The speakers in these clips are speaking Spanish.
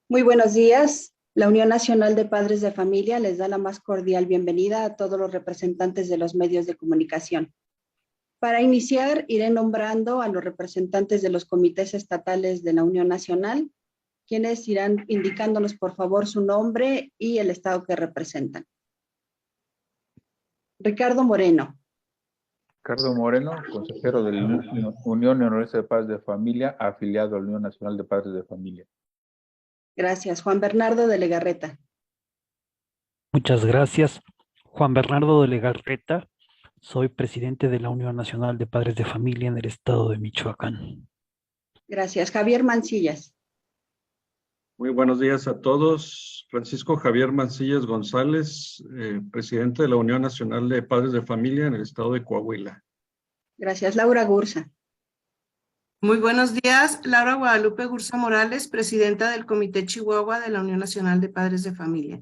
Muy buenos días. La Unión Nacional de Padres de Familia les da la más cordial bienvenida a todos los representantes de los medios de comunicación. Para iniciar, iré nombrando a los representantes de los comités estatales de la Unión Nacional, quienes irán indicándonos, por favor, su nombre y el estado que representan. Ricardo Moreno. Ricardo Moreno, consejero de la Unión Noroeste de Padres de Familia, afiliado a la Unión Nacional de Padres de Familia. Gracias. Juan Bernardo de Legarreta. Muchas gracias. Juan Bernardo de Legarreta, soy presidente de la Unión Nacional de Padres de Familia en el estado de Michoacán. Gracias. Javier Mancillas. Muy buenos días a todos. Francisco Javier Mancillas González, presidente de la Unión Nacional de Padres de Familia en el estado de Coahuila. Gracias. Laura Gursa. Muy buenos días. Laura Guadalupe Gursa Morales, presidenta del Comité Chihuahua de la Unión Nacional de Padres de Familia.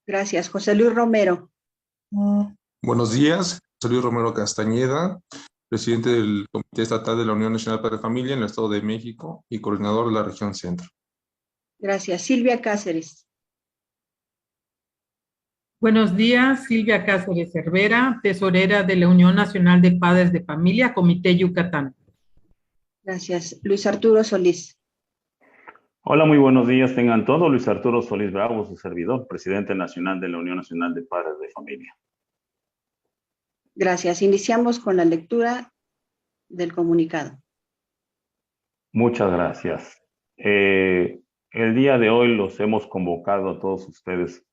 Gracias. José Luis Romero. Buenos días. José Luis Romero Castañeda, presidente del Comité Estatal de la Unión Nacional de Padres de Familia en el Estado de México y coordinador de la región centro. Gracias. Silvia Cáceres. Buenos días, Silvia Cáceres Cervera, tesorera de la Unión Nacional de Padres de Familia, Comité Yucatán. Gracias. Luis Arturo Solís. Hola, muy buenos días. Tengan todos. Luis Arturo Solís Bravo, su servidor, presidente nacional de la Unión Nacional de Padres de Familia. Gracias. Iniciamos con la lectura del comunicado. Muchas gracias. El día de hoy los hemos convocado a todos ustedes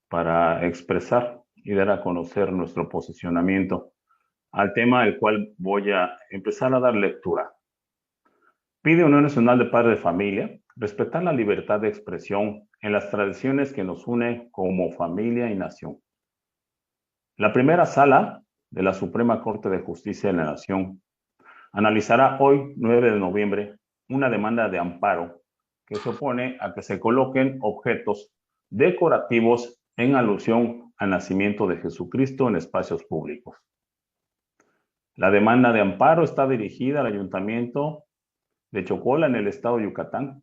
para expresar y dar a conocer nuestro posicionamiento al tema al cual voy a empezar a dar lectura. Pide Unión Nacional de Padres de Familia respetar la libertad de expresión en las tradiciones que nos unen como familia y nación. La primera sala de la Suprema Corte de Justicia de la Nación analizará hoy, 9 de noviembre, una demanda de amparo que se opone a que se coloquen objetos decorativos en alusión al nacimiento de Jesucristo en espacios públicos. La demanda de amparo está dirigida al Ayuntamiento de Chocola en el estado de Yucatán.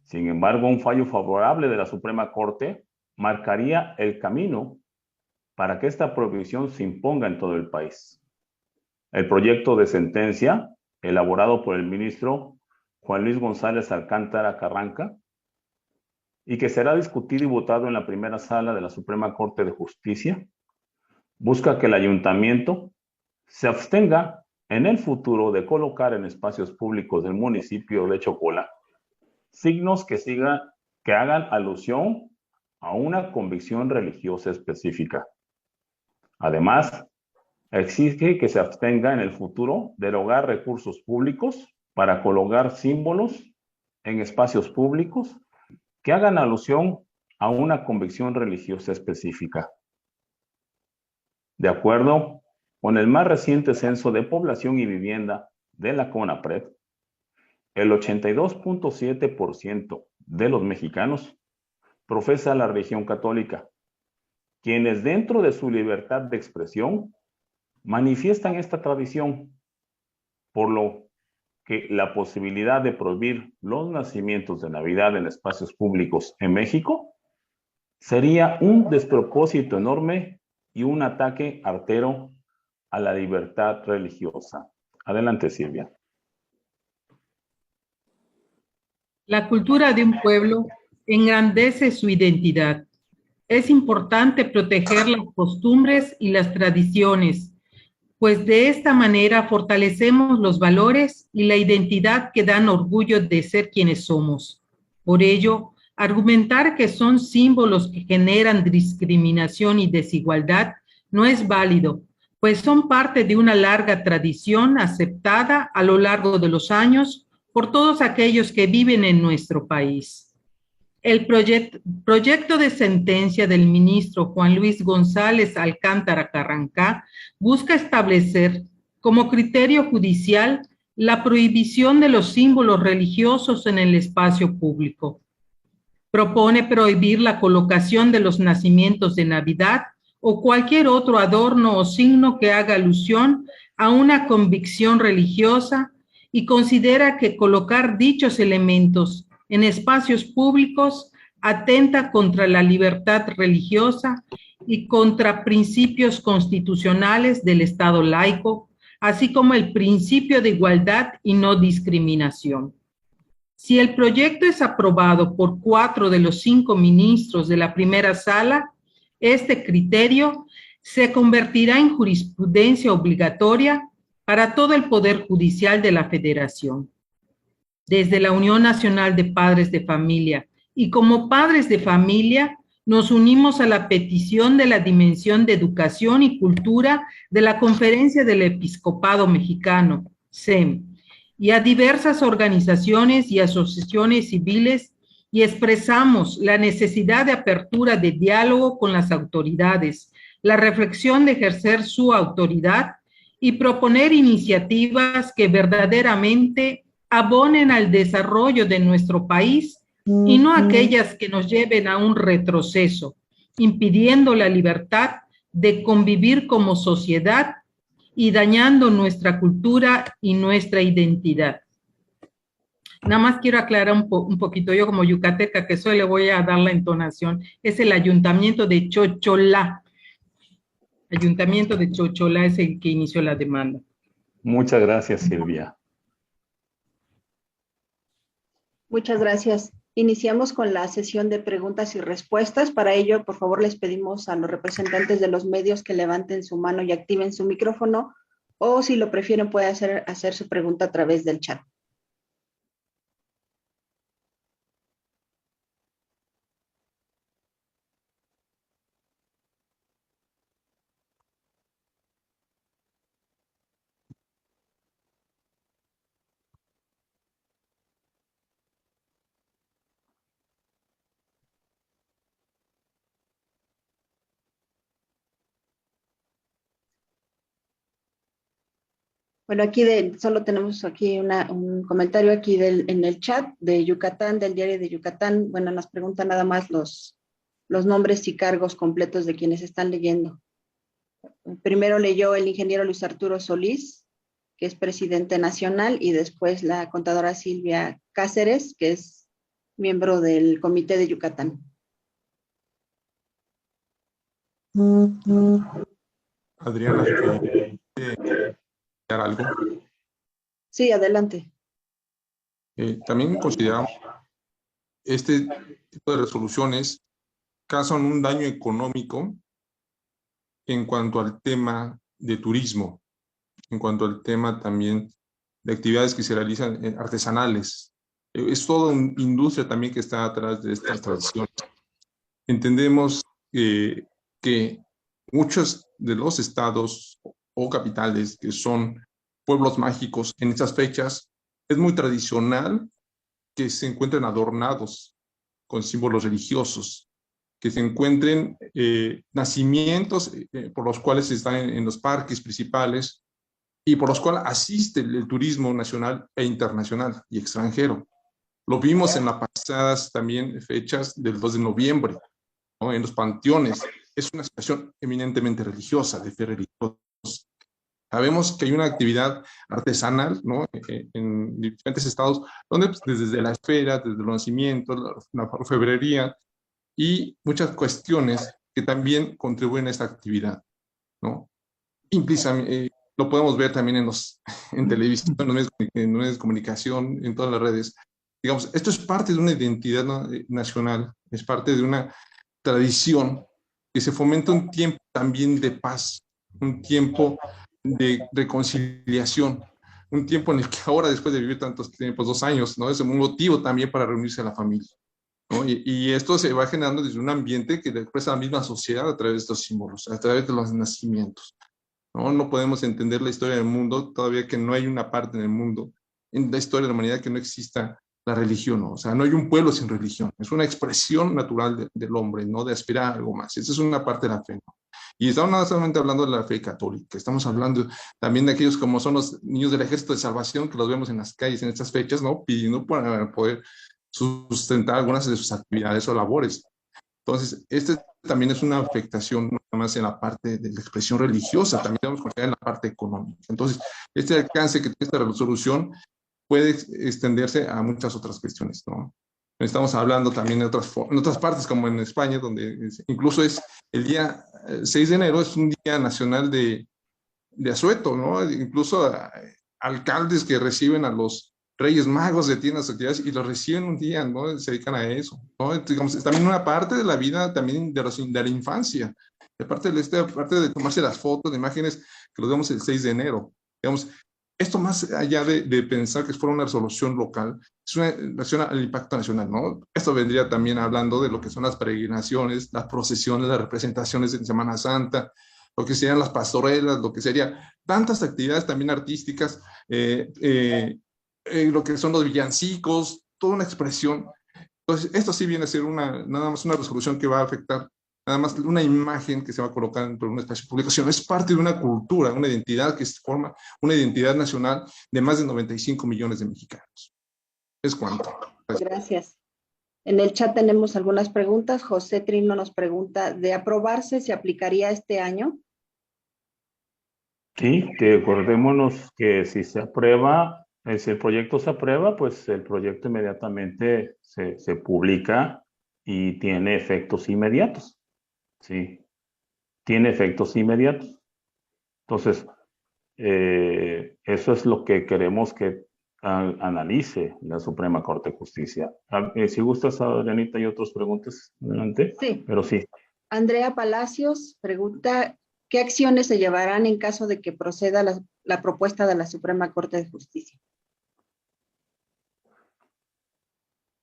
Sin embargo, un fallo favorable de la Suprema Corte marcaría el camino para que esta prohibición se imponga en todo el país. El proyecto de sentencia, elaborado por el ministro Juan Luis González Alcántara Carranca, y que será discutido y votado en la primera sala de la Suprema Corte de Justicia, busca que el ayuntamiento se abstenga en el futuro de colocar en espacios públicos del municipio de Chocola signos que hagan alusión a una convicción religiosa específica. Además, exige que se abstenga en el futuro de erogar recursos públicos para colocar símbolos en espacios públicos que hagan alusión a una convicción religiosa específica. De acuerdo con el más reciente censo de población y vivienda de la CONAPRED, el 82.7% de los mexicanos profesa la religión católica, quienes dentro de su libertad de expresión manifiestan esta tradición, por lo que la posibilidad de prohibir los nacimientos de Navidad en espacios públicos en México sería un despropósito enorme y un ataque artero a la libertad religiosa. Adelante, Silvia. La cultura de un pueblo engrandece su identidad. Es importante proteger las costumbres y las tradiciones, pues de esta manera fortalecemos los valores y la identidad que dan orgullo de ser quienes somos. Por ello, argumentar que son símbolos que generan discriminación y desigualdad no es válido, pues son parte de una larga tradición aceptada a lo largo de los años por todos aquellos que viven en nuestro país. El proyecto de sentencia del ministro Juan Luis González Alcántara Carranca busca establecer como criterio judicial la prohibición de los símbolos religiosos en el espacio público. Propone prohibir la colocación de los nacimientos de Navidad o cualquier otro adorno o signo que haga alusión a una convicción religiosa y considera que colocar dichos elementos en espacios públicos atenta contra la libertad religiosa y contra principios constitucionales del Estado laico, así como el principio de igualdad y no discriminación. Si el proyecto es aprobado por 4 de los 5 ministros de la primera sala, este criterio se convertirá en jurisprudencia obligatoria para todo el Poder Judicial de la Federación. Desde la Unión Nacional de Padres de Familia y como padres de familia, nos unimos a la petición de la Dimensión de Educación y Cultura de la Conferencia del Episcopado Mexicano, CEM, y a diversas organizaciones y asociaciones civiles, y expresamos la necesidad de apertura de diálogo con las autoridades, la reflexión de ejercer su autoridad y proponer iniciativas que verdaderamente abonen al desarrollo de nuestro país y no aquellas que nos lleven a un retroceso, impidiendo la libertad de convivir como sociedad y dañando nuestra cultura y nuestra identidad. Nada más quiero aclarar un poquito, yo como yucateca que soy, le voy a dar la entonación, es el Ayuntamiento de Chocholá. Ayuntamiento de Chocholá es el que inició la demanda. Muchas gracias, Silvia. Muchas gracias. Iniciamos con la sesión de preguntas y respuestas. Para ello, por favor, les pedimos a los representantes de los medios que levanten su mano y activen su micrófono, o si lo prefieren, puede hacer su pregunta a través del chat. Bueno, aquí solo tenemos aquí un comentario aquí en el chat de Yucatán, del diario de Yucatán. Bueno, nos preguntan nada más los nombres y cargos completos de quienes están leyendo. Primero leyó el ingeniero Luis Arturo Solís, que es presidente nacional, y después la contadora Silvia Cáceres, que es miembro del Comité de Yucatán. Adriana, algo. Sí, adelante. También consideramos este tipo de resoluciones causan un daño económico en cuanto al tema de turismo, en cuanto al tema también de actividades que se realizan artesanales. Es toda una industria también que está atrás de estas tradiciones. Entendemos que muchos de los estados o capitales que son pueblos mágicos en estas fechas, es muy tradicional que se encuentren adornados con símbolos religiosos, que se encuentren nacimientos por los cuales están en los parques principales y por los cuales asiste el turismo nacional e internacional y extranjero. Lo vimos en las pasadas también fechas del 2 de noviembre, ¿no? En los panteones. Es una situación eminentemente religiosa, de fe religiosa. Sabemos que hay una actividad artesanal, ¿no? En diferentes estados, donde pues, desde la esfera, desde los nacimientos, la orfebrería y muchas cuestiones que también contribuyen a esta actividad, ¿no? Lo podemos ver también en televisión, en los medios de comunicación, en todas las redes. Digamos, esto es parte de una identidad, ¿no? Nacional, es parte de una tradición que se fomenta un tiempo también de paz, un tiempo de reconciliación, un tiempo en el que ahora, después de vivir tantos tiempos, 2 años, ¿no? Es un motivo también para reunirse a la familia, ¿no? Y esto se va generando desde un ambiente que expresa la misma sociedad a través de estos símbolos, a través de los nacimientos, ¿no? No podemos entender la historia del mundo todavía que no hay una parte en el mundo, en la historia de la humanidad, que no exista la religión, ¿no? O sea, no hay un pueblo sin religión, es una expresión natural del hombre, ¿no? De aspirar a algo más. Esa es una parte de la fe, ¿no? Y estamos no solamente hablando de la fe católica, estamos hablando también de aquellos como son los niños del Ejército de Salvación, que los vemos en las calles en estas fechas, ¿no? Pidiendo para poder sustentar algunas de sus actividades o labores. Entonces, este también es una afectación, no nada más en la parte de la expresión religiosa, también tenemos que considerar en la parte económica. Entonces, este alcance que tiene esta resolución puede extenderse a muchas otras cuestiones, ¿no? Estamos hablando también de en otras partes, como en España, donde incluso es el día 6 de enero, es un día nacional de asueto, ¿no? Incluso alcaldes que reciben a los Reyes Magos de tiendas, actividades, y los reciben un día, ¿no? Se dedican a eso, ¿no? Digamos, es también una parte de la vida también de la infancia, parte de tomarse las fotos, de imágenes que los vemos el 6 de enero. Digamos, esto más allá de pensar que fuera una resolución local, es una relación al impacto nacional, ¿no? Esto vendría también hablando de lo que son las peregrinaciones, las procesiones, las representaciones de Semana Santa, lo que serían las pastorelas, lo que serían tantas actividades también artísticas, lo que son los villancicos, toda una expresión. Entonces, esto sí viene a ser nada más una resolución que va a afectar, nada más una imagen que se va a colocar dentro de un espacio público, sino es parte de una cultura, una identidad que se forma, una identidad nacional de más de 95 millones de mexicanos. Es cuanto. Gracias. En el chat tenemos algunas preguntas. José Trino nos pregunta, ¿de aprobarse se aplicaría este año? Sí, que acordémonos que si se aprueba, si el proyecto se aprueba, pues el proyecto inmediatamente se publica y tiene efectos inmediatos. Sí, tiene efectos inmediatos. Entonces, eso es lo que queremos que analice la Suprema Corte de Justicia. Si gustas, Adrianita, hay otras preguntas adelante. Sí. Pero sí. Andrea Palacios pregunta, ¿qué acciones se llevarán en caso de que proceda la propuesta de la Suprema Corte de Justicia?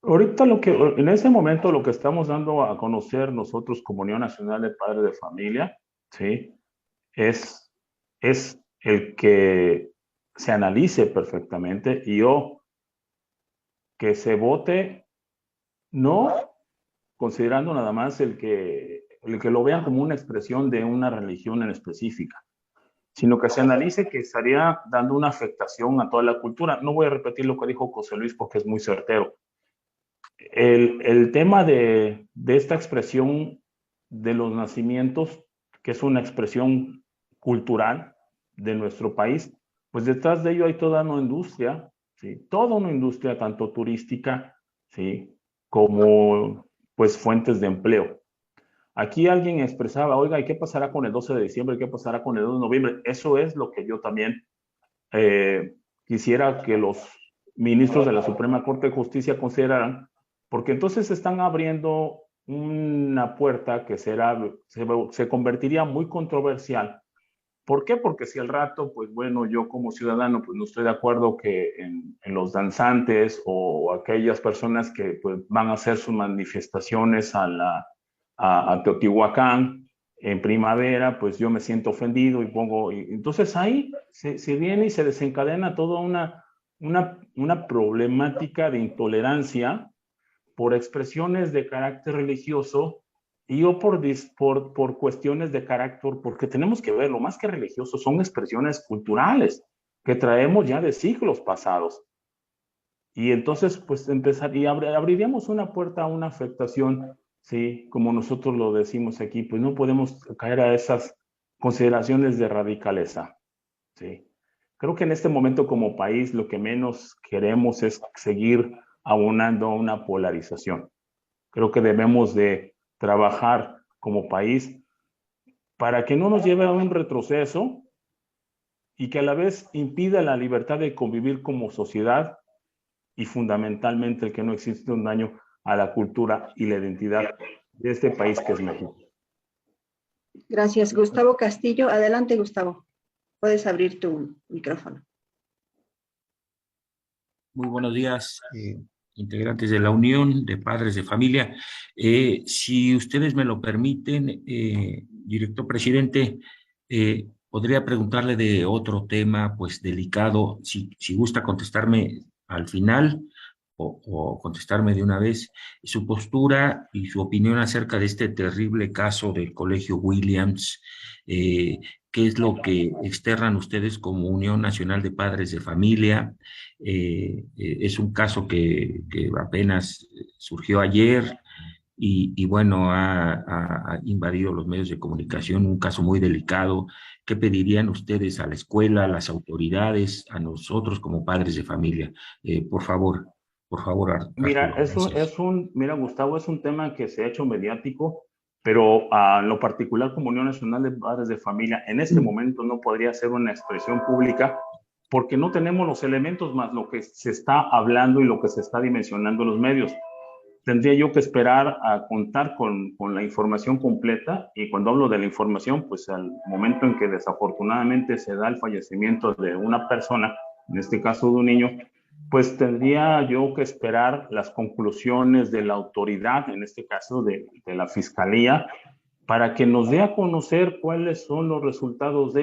Ahorita en ese momento lo que estamos dando a conocer nosotros como Unión Nacional de Padres de Familia, ¿sí? Es el que se analice perfectamente y que se vote, no considerando nada más el que lo vean como una expresión de una religión en específica, sino que se analice que estaría dando una afectación a toda la cultura. No voy a repetir lo que dijo José Luis porque es muy certero. El tema de esta expresión de los nacimientos, que es una expresión cultural de nuestro país, pues detrás de ello hay toda una industria, ¿sí? Toda una industria tanto turística, ¿sí? Como pues fuentes de empleo. Aquí alguien expresaba, oiga, ¿y qué pasará con el 12 de diciembre? ¿Qué pasará con el 2 de noviembre? Eso es lo que yo también quisiera que los ministros de la Suprema Corte de Justicia consideraran, porque entonces están abriendo una puerta que se convertiría muy controversial. ¿Por qué? Porque si al rato, pues bueno, yo como ciudadano, pues no estoy de acuerdo que en los danzantes o aquellas personas que pues, van a hacer sus manifestaciones a Teotihuacán en primavera, pues yo me siento ofendido entonces ahí se viene y se desencadena toda una problemática de intolerancia por expresiones de carácter religioso o por cuestiones de carácter, porque tenemos que ver, lo más que religioso son expresiones culturales que traemos ya de siglos pasados. Y entonces, pues abriríamos una puerta a una afectación, ¿sí? Como nosotros lo decimos aquí, pues no podemos caer a esas consideraciones de radicaleza, ¿sí? Creo que en este momento como país lo que menos queremos es seguir aunando una polarización. Creo que debemos de trabajar como país para que no nos lleve a un retroceso y que a la vez impida la libertad de convivir como sociedad y fundamentalmente el que no existe un daño a la cultura y la identidad de este país que es México. Gracias. Gustavo Castillo. Adelante, Gustavo. Puedes abrir tu micrófono. Muy buenos días, integrantes de la Unión de Padres de Familia. Si ustedes me lo permiten, director presidente, podría preguntarle de otro tema, pues delicado, si gusta contestarme al final o contestarme de una vez, su postura y su opinión acerca de este terrible caso del Colegio Williams. ¿Qué es lo que externan ustedes como Unión Nacional de Padres de Familia? Es un caso que apenas surgió ayer y bueno, ha invadido los medios de comunicación, un caso muy delicado ¿Qué pedirían ustedes a la escuela, a las autoridades, a nosotros como padres de familia? Por favor, Mira, Arturo, gracias. mira, Gustavo, es un tema que se ha hecho mediático, pero en lo particular como Unión Nacional de Padres de Familia, en este momento no podría ser una expresión pública porque no tenemos los elementos más lo que se está hablando y lo que se está dimensionando en los medios. Tendría yo que esperar a contar con la información completa, y cuando hablo de la información, pues al momento en que desafortunadamente se da el fallecimiento de una persona, en este caso de un niño, pues tendría yo que esperar las conclusiones de la autoridad, en este caso de la Fiscalía, para que nos dé a conocer cuáles son los resultados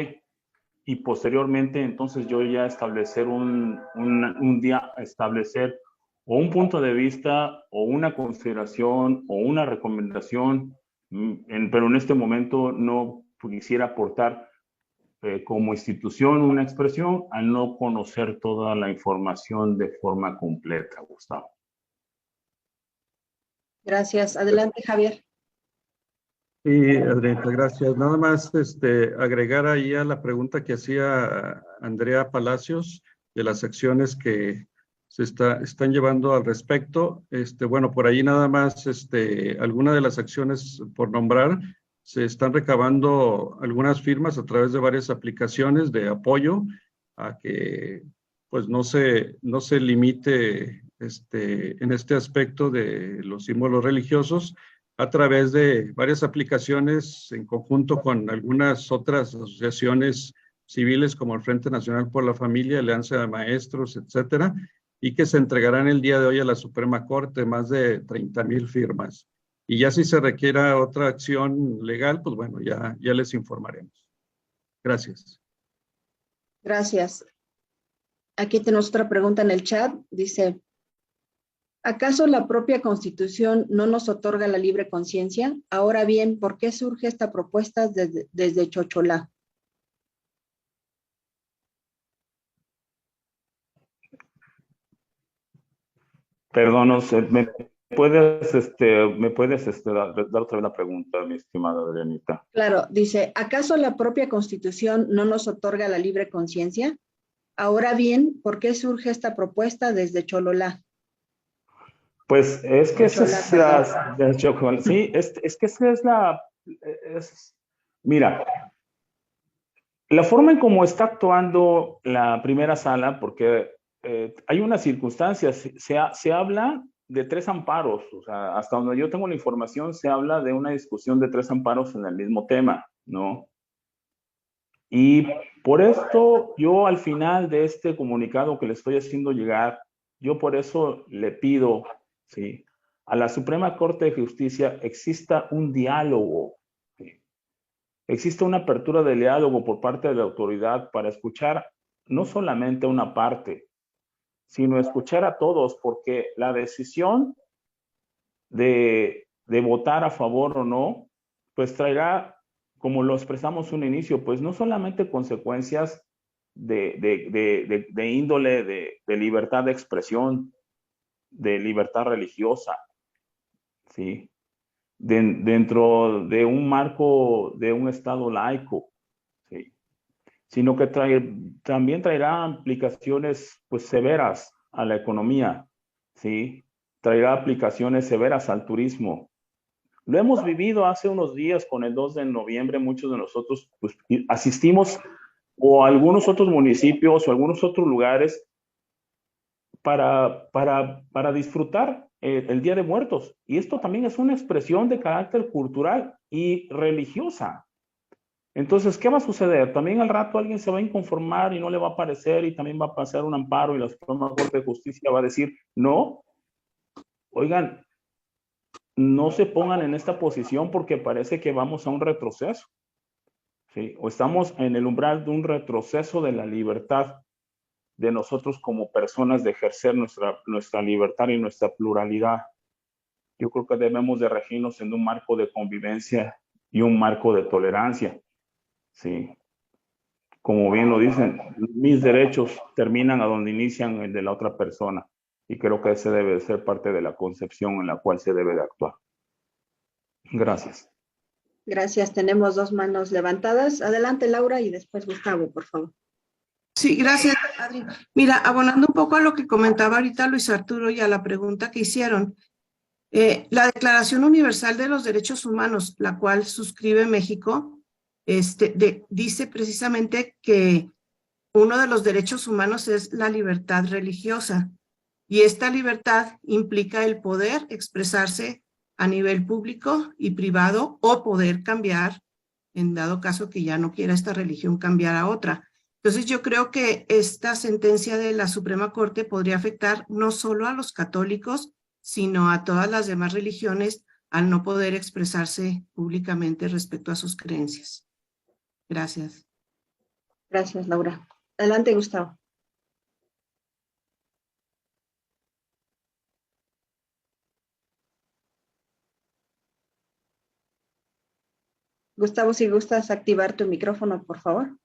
y posteriormente entonces yo ya establecer un día, establecer o un punto de vista o una consideración o una recomendación, pero en este momento no quisiera aportar como institución una expresión al no conocer toda la información de forma completa, Gustavo. Gracias. Adelante, Javier. Sí, Adriana, gracias. Nada más agregar ahí a la pregunta que hacía Andrea Palacios de las acciones que se están llevando al respecto. Bueno, por ahí nada más alguna de las acciones por nombrar, se están recabando algunas firmas a través de varias aplicaciones de apoyo a que pues no se limite en este aspecto de los símbolos religiosos, a través de varias aplicaciones en conjunto con algunas otras asociaciones civiles como el Frente Nacional por la Familia, Alianza de Maestros, etcétera, y que se entregarán el día de hoy a la Suprema Corte, más de 30,000 firmas. Y ya si se requiera otra acción legal, pues bueno, ya les informaremos. Gracias. Gracias. Aquí tenemos otra pregunta en el chat. Dice, ¿acaso la propia Constitución no nos otorga la libre conciencia? Ahora bien, ¿por qué surge esta propuesta desde Chocholá? Perdón, no sé, ¿me puedes dar otra vez la pregunta, mi estimada Adrianita? Claro, dice, ¿acaso la propia Constitución no nos otorga la libre conciencia? Ahora bien, ¿por qué surge esta propuesta desde Chololá? Pues es que esa es la... Sí, es que esa es la... Mira, la forma en cómo está actuando la primera sala, porque hay unas circunstancias, se habla de 3 amparos, o sea, hasta donde yo tengo la información, se habla de una discusión de 3 amparos en el mismo tema, ¿no? Y por esto, yo al final de este comunicado que le estoy haciendo llegar, yo por eso le pido, ¿sí?, a la Suprema Corte de Justicia exista un diálogo, ¿sí?, existe una apertura de diálogo por parte de la autoridad para escuchar no solamente una parte, sino escuchar a todos, porque la decisión de votar a favor o no, pues traerá, como lo expresamos en un inicio, pues no solamente consecuencias de índole, de libertad de expresión, de libertad religiosa, ¿sí?, dentro de un marco de un Estado laico, ¿sí?, sino que también traerá implicaciones pues severas a la economía, ¿sí?, traerá aplicaciones severas al turismo. Lo hemos vivido hace unos días con el 2 de noviembre, muchos de nosotros pues, asistimos o a algunos otros municipios o algunos otros lugares para disfrutar el Día de Muertos. Y esto también es una expresión de carácter cultural y religiosa. Entonces, ¿qué va a suceder? También al rato alguien se va a inconformar y no le va a parecer y también va a pasar un amparo y la Suprema Corte de Justicia va a decir, no, oigan, no se pongan en esta posición porque parece que vamos a un retroceso, ¿sí?, o estamos en el umbral de un retroceso de la libertad de nosotros como personas de ejercer nuestra libertad y nuestra pluralidad. Yo creo que debemos de regirnos en un marco de convivencia y un marco de tolerancia, ¿sí? Como bien lo dicen, mis derechos terminan a donde inician el de la otra persona, y creo que ese debe de ser parte de la concepción en la cual se debe de actuar. Gracias. Gracias. Tenemos 2 manos levantadas. Adelante, Laura, y después Gustavo, por favor. Sí, gracias, Adri. Mira, abonando un poco a lo que comentaba ahorita Luis Arturo y a la pregunta que hicieron, la Declaración Universal de los Derechos Humanos, la cual suscribe México, dice precisamente que uno de los derechos humanos es la libertad religiosa, y esta libertad implica el poder expresarse a nivel público y privado o poder cambiar, en dado caso que ya no quiera esta religión, cambiar a otra. Entonces yo creo que esta sentencia de la Suprema Corte podría afectar no solo a los católicos, sino a todas las demás religiones al no poder expresarse públicamente respecto a sus creencias. Gracias. Gracias, Laura. Adelante, Gustavo. Gustavo, si gustas activar tu micrófono, por favor.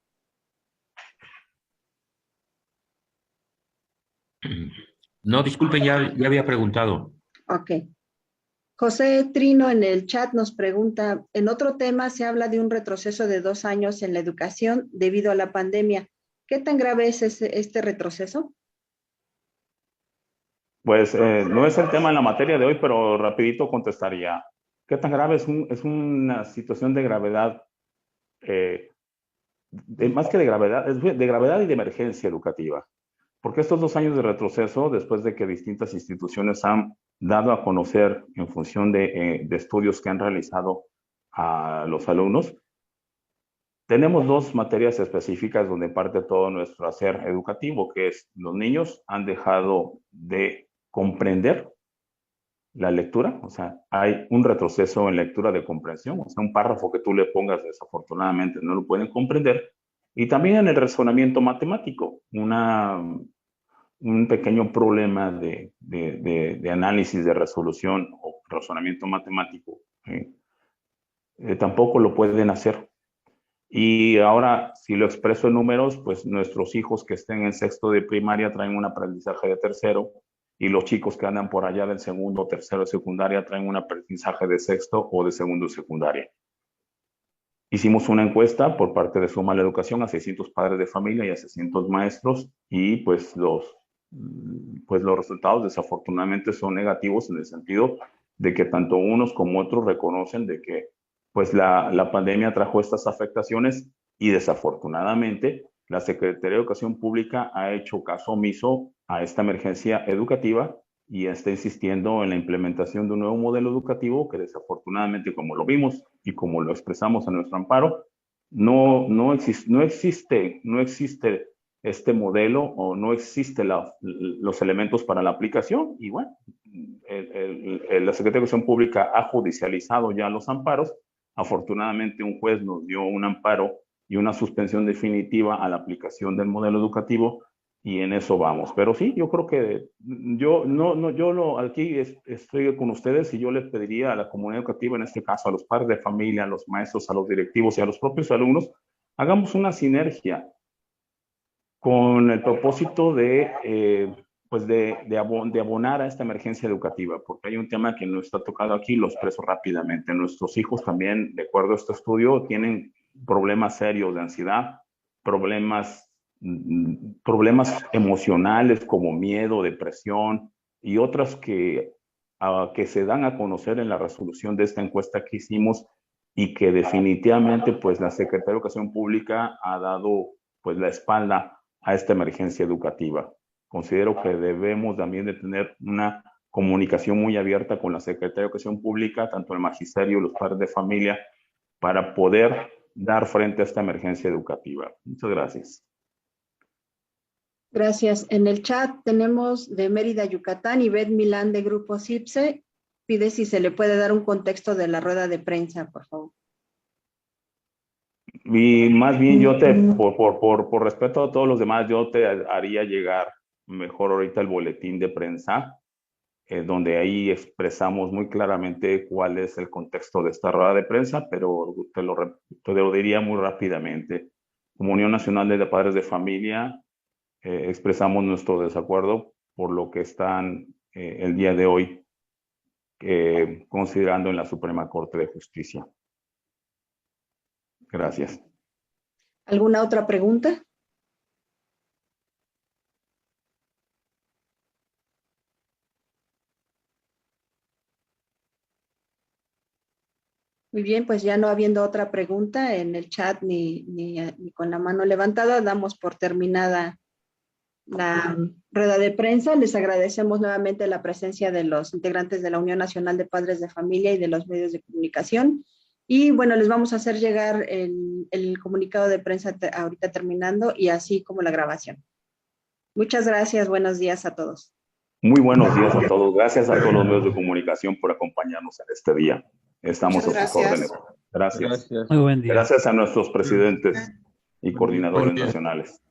No, disculpen, ya había preguntado. Ok. José Trino en el chat nos pregunta, en otro tema se habla de un retroceso de 2 años en la educación debido a la pandemia. ¿Qué tan grave es este retroceso? Pues no es el tema en la materia de hoy, pero rapidito contestaría. ¿Qué tan grave es una situación de gravedad? Más que de gravedad, es de gravedad y de emergencia educativa. Porque estos 2 años de retroceso, después de que distintas instituciones han dado a conocer en función de estudios que han realizado a los alumnos, tenemos 2 materias específicas donde parte todo nuestro hacer educativo, que es los niños han dejado de comprender la lectura, o sea, hay un retroceso en lectura de comprensión, o sea, un párrafo que tú le pongas desafortunadamente no lo pueden comprender, y también en el razonamiento matemático, un pequeño problema de análisis, de resolución o razonamiento matemático, tampoco lo pueden hacer. Y ahora, si lo expreso en números, pues nuestros hijos que estén en 6º de primaria traen un aprendizaje de 3º, y los chicos que andan por allá del 2º o 3º de secundaria traen un aprendizaje de 6º o de 2º de secundaria. Hicimos una encuesta por parte de Suma la Educación a 600 padres de familia y a 600 maestros, y pues los resultados desafortunadamente son negativos en el sentido de que tanto unos como otros reconocen de que pues la pandemia trajo estas afectaciones, y desafortunadamente la Secretaría de Educación Pública ha hecho caso omiso a esta emergencia educativa y está insistiendo en la implementación de un nuevo modelo educativo que desafortunadamente, como lo vimos y como lo expresamos en nuestro amparo, no existe este modelo, o no existen los elementos para la aplicación. Y bueno, la Secretaría de Educación Pública ha judicializado ya los amparos. Afortunadamente un juez nos dio un amparo y una suspensión definitiva a la aplicación del modelo educativo, y en eso vamos. Pero sí, yo creo que aquí estoy con ustedes, y yo les pediría a la comunidad educativa, en este caso a los padres de familia, a los maestros, a los directivos y a los propios alumnos, hagamos una sinergia con el propósito de abonar a esta emergencia educativa, porque hay un tema que nos está tocando aquí, lo expreso rápidamente. Nuestros hijos también, de acuerdo a este estudio, tienen problemas serios de ansiedad, problemas emocionales como miedo, depresión y otras que se dan a conocer en la resolución de esta encuesta que hicimos, y que definitivamente pues la Secretaría de Educación Pública ha dado pues la espalda a esta emergencia educativa. Considero que debemos también de tener una comunicación muy abierta con la Secretaría de Educación Pública, tanto el magisterio, los padres de familia, para poder dar frente a esta emergencia educativa. Muchas gracias. Gracias. En el chat tenemos de Mérida, Yucatán, Ivette Milán de Grupo CIPSE. Pide si se le puede dar un contexto de la rueda de prensa, por favor. Y más bien por respeto a todos los demás, yo te haría llegar mejor ahorita el boletín de prensa, donde ahí expresamos muy claramente cuál es el contexto de esta rueda de prensa, pero te lo diría muy rápidamente. Como Unión Nacional de Padres de Familia, expresamos nuestro desacuerdo por lo que están el día de hoy considerando en la Suprema Corte de Justicia. Gracias. ¿Alguna otra pregunta? Muy bien, pues ya no habiendo otra pregunta en el chat ni con la mano levantada, damos por terminada la rueda de prensa. Les agradecemos nuevamente la presencia de los integrantes de la Unión Nacional de Padres de Familia y de los medios de comunicación. Y bueno, les vamos a hacer llegar el comunicado de prensa ahorita terminando y así como la grabación. Muchas gracias, buenos días a todos. Muy buenos días a todos. Gracias a todos los medios de comunicación por acompañarnos en este día. Estamos Muchas a sus gracias. órdenes. Gracias. Muy buen día. Gracias a nuestros presidentes y coordinadores Buen día. nacionales.